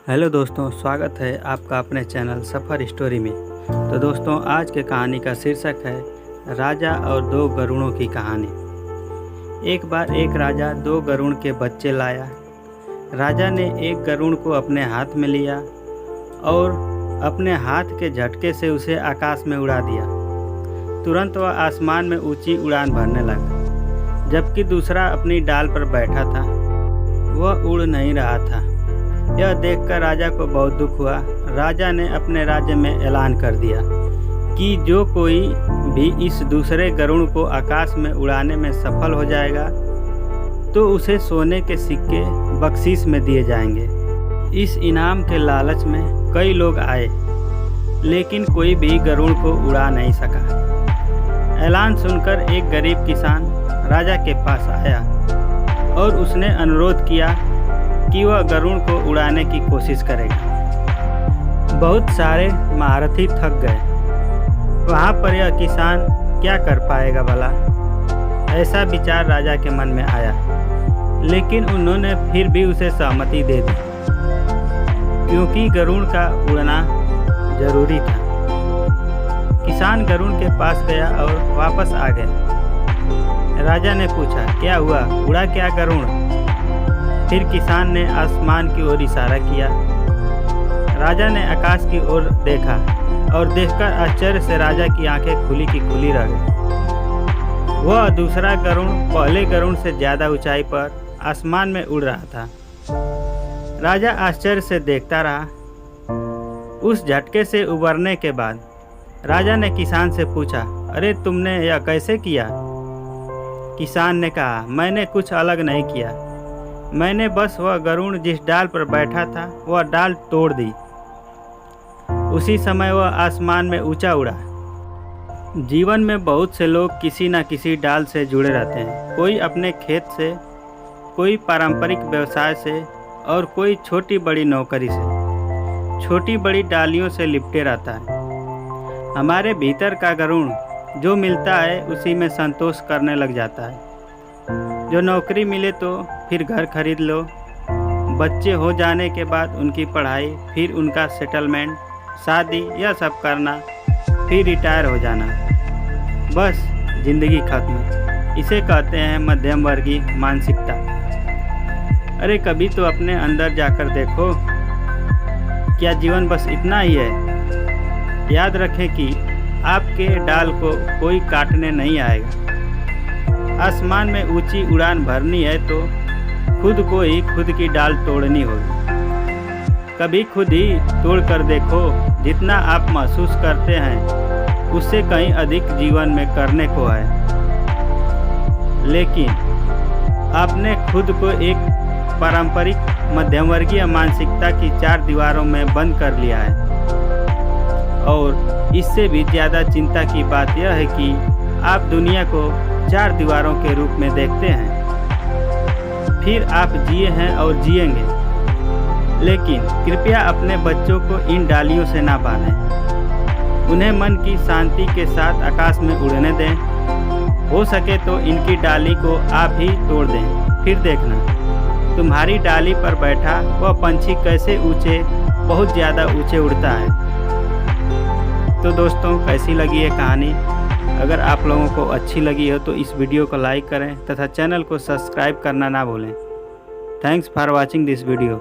Hello दोस्तों, स्वागत है आपका अपने चैनल सफ़र स्टोरी में। तो दोस्तों, आज के कहानी का शीर्षक है राजा और दो गरुड़ों की कहानी। एक बार एक राजा दो गरुड़ के बच्चे लाया। राजा ने एक गरुड़ को अपने हाथ में लिया और अपने हाथ के झटके से उसे आकाश में उड़ा दिया। तुरंत वह आसमान में ऊंची उड़ान भरने लगा, जबकि दूसरा अपनी डाल पर बैठा था। वह उड़ नहीं रहा था। यह देखकर राजा को बहुत दुख हुआ। राजा ने अपने राज्य में ऐलान कर दिया कि जो कोई भी इस दूसरे गरुड़ को आकाश में उड़ाने में सफल हो जाएगा तो उसे सोने के सिक्के बख्शीश में दिए जाएंगे। इस इनाम के लालच में कई लोग आए, लेकिन कोई भी गरुड़ को उड़ा नहीं सका। ऐलान सुनकर एक गरीब किसान राजा के पास आया और उसने अनुरोध किया कि वह गरुड़ को उड़ाने की कोशिश करेगा। बहुत सारे महारथी थक गए। वहाँ पर यह किसान क्या कर पाएगा भला? ऐसा विचार राजा के मन में आया, लेकिन उन्होंने फिर भी उसे सहमति दे दी, क्योंकि गरुड़ का उड़ना जरूरी था। किसान गरुड़ के पास गया और वापस आ गया। राजा ने पूछा, क्या हुआ, उड़ा क्या गरुड़? फिर किसान ने आसमान की ओर इशारा किया। राजा ने आकाश की ओर देखा और देखकर आश्चर्य से राजा की आंखें खुली की खुली रह गई। वह दूसरा गरुड़ पहले गरुड़ से ज़्यादा ऊंचाई पर आसमान में उड़ रहा था। राजा आश्चर्य से देखता रहा। उस झटके से उबरने के बाद राजा ने किसान से पूछा, अरे तुमने यह कैसे किया? किसान ने कहा, मैंने कुछ अलग नहीं किया। मैंने बस वह गरुड़ जिस डाल पर बैठा था वह डाल तोड़ दी। उसी समय वह आसमान में ऊंचा उड़ा। जीवन में बहुत से लोग किसी न किसी डाल से जुड़े रहते हैं। कोई अपने खेत से, कोई पारंपरिक व्यवसाय से और कोई छोटी बड़ी नौकरी से। छोटी बड़ी डालियों से लिपटे रहता है। हमारे भीतर का गरुड़ जो मिलता है उसी में संतोष करने लग जाता है। जो नौकरी मिले तो फिर घर खरीद लो, बच्चे हो जाने के बाद उनकी पढ़ाई, फिर उनका सेटलमेंट, शादी, यह सब करना, फिर रिटायर हो जाना, बस जिंदगी खत्म। इसे कहते हैं मध्यम वर्गीय मानसिकता। अरे कभी तो अपने अंदर जाकर देखो, क्या जीवन बस इतना ही है? याद रखें कि आपके डाल को कोई काटने नहीं आएगा। आसमान में ऊंची उड़ान भरनी है तो खुद को ही खुद की डाल तोड़नी होगी। कभी खुद ही तोड़ कर देखो। जितना आप महसूस करते हैं उससे कहीं अधिक जीवन में करने को है, लेकिन आपने खुद को एक पारंपरिक मध्यमवर्गीय मानसिकता की चार दीवारों में बंद कर लिया है। और इससे भी ज़्यादा चिंता की बात यह है कि आप दुनिया को चार दीवारों के रूप में देखते हैं। फिर आप जिए हैं और जिएंगे, लेकिन कृपया अपने बच्चों को इन डालियों से ना बांधें। उन्हें मन की शांति के साथ आकाश में उड़ने दें। हो सके तो इनकी डाली को आप ही तोड़ दें। फिर देखना तुम्हारी डाली पर बैठा वह पंछी कैसे ऊंचे, बहुत ज़्यादा ऊंचे उड़ता है। तो दोस्तों, कैसी लगी ये कहानी? अगर आप लोगों को अच्छी लगी हो तो इस वीडियो को लाइक करें तथा चैनल को सब्सक्राइब करना ना भूलें। Thanks for watching this video.